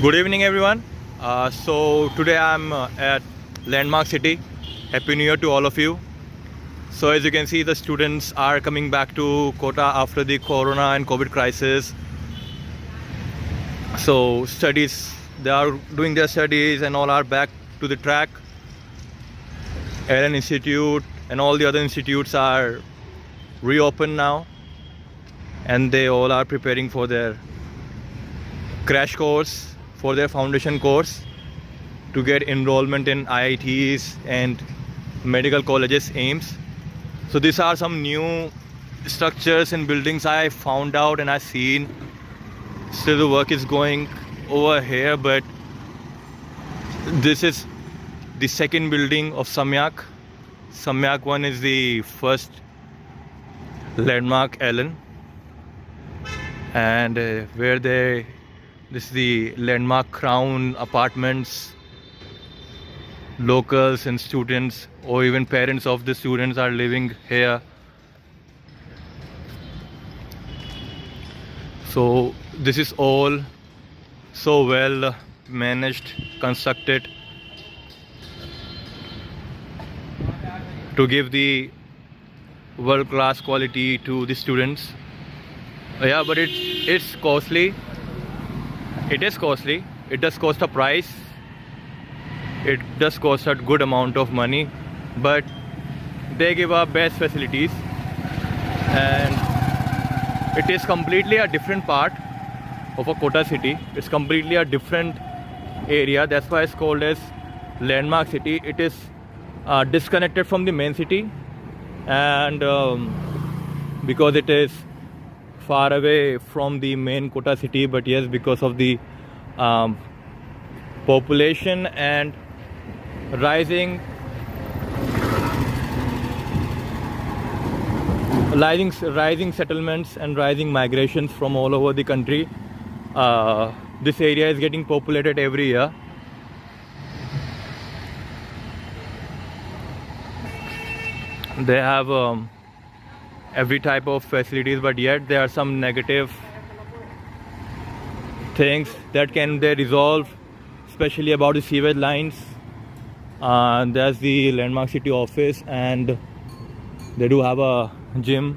Good evening, everyone. So today I'm at Landmark City. Happy New Year to all of you. So as you can see, the students are coming back to Kota after the Corona and COVID crisis. So studies, they are doing their studies and all are back to the track. Allen Institute and all the other institutes are reopened now, and they all are preparing for their crash course, for their foundation course to get enrollment in IITs and medical colleges, AIIMS. So these are some new structures and buildings I found out and I've seen. Still the work is going over here, but this is the second building of Samyak. Samyak 1 is the first landmark Allen, and this is the landmark Crown Apartments. Locals and students or even parents of the students are living here. So this is all so well managed, constructed to give the world-class quality to the students. Yeah, but it's costly. It is costly. It does cost a price. It does cost a good amount of money, but they give our best facilities, and it is completely a different part of a Kota city. It's completely a different area. That's why it's called as Landmark City. It is disconnected from the main city, and because it is far away from the main Kota city, but yes, because of the population and rising settlements and rising migrations from all over the country, this area is getting populated every year. They have every type of facilities, but yet there are some negative things that can they resolve, especially about the sewage lines. There's the Landmark City office, and they do have a gym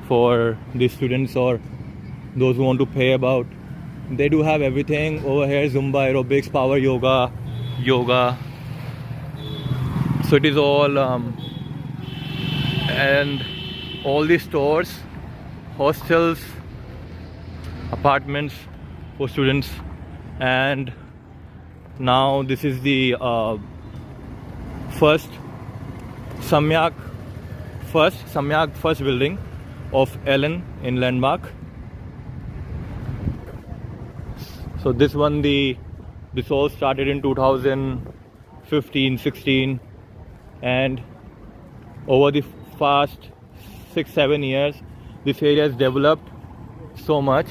for the students or those who want to pay about. They do have everything over here: Zumba, aerobics, power yoga. So it is all and all these stores, hostels, apartments for students. And now this is the first Samyak building of Allen in Landmark. So this one, this all started in 2015-16, and over the past 6-7 years this area has developed so much.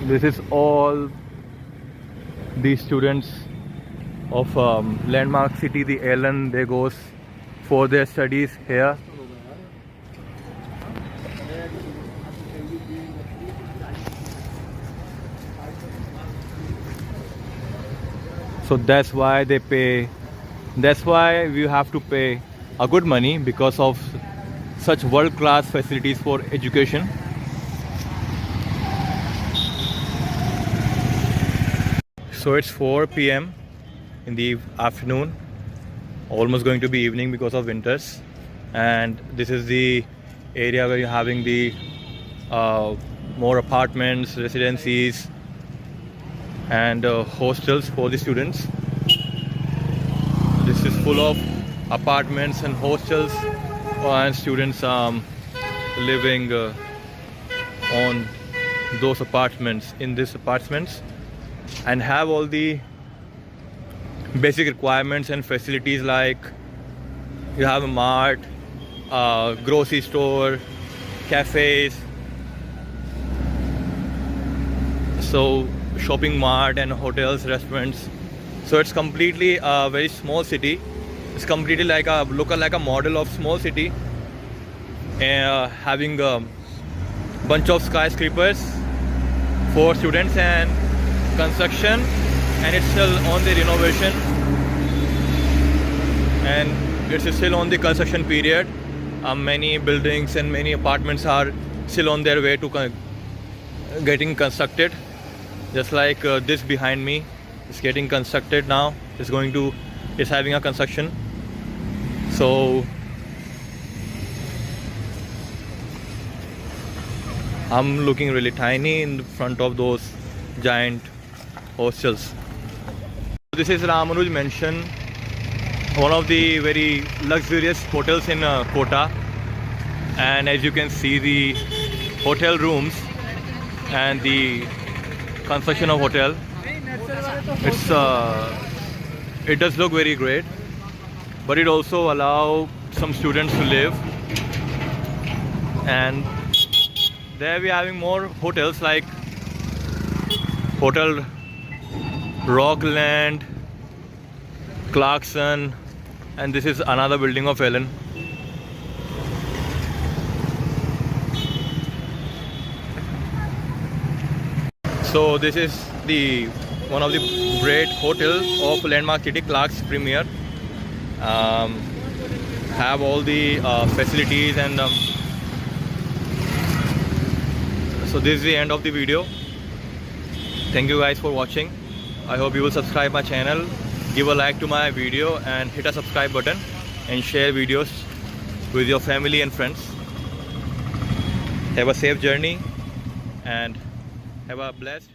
This is all the students of Landmark City, the Allen. They goes for their studies here. So that's why they pay. That's why we have to pay a good money, because of such world-class facilities for education. So it's 4 p.m. in the afternoon, almost going to be evening because of winters, and this is the area where you're having the more apartments, residencies, and hostels for the students. This is full of apartments and hostels and students living on those apartments, in these apartments, and have all the basic requirements and facilities, like you have a mart, grocery store, cafes, so shopping mart and hotels, restaurants. So it's completely a very small city. It's completely like a model of small city, having a bunch of skyscrapers for students and construction, and it's still on the renovation, and it's still on the construction period. Many buildings and many apartments are still on their way to getting constructed. Just like this behind me is getting constructed now. It's having a construction. So I'm looking really tiny in front of those giant hostels. This is Ramanuj Mansion, one of the very luxurious hotels in Kota, and as you can see, the hotel rooms and the construction of hotel, it does look very great, but it also allow some students to live. And there we are having more hotels like Hotel Rockland, Clarkson, and this is another building of Ellen. So this is one of the great hotels of Landmark City, Clark's Premier. Have all the facilities, and so this is the end of the video. Thank you guys for watching. I hope you will subscribe my channel, give a like to my video, and hit a subscribe button, and share videos with your family and friends. Have a safe journey and have a blessed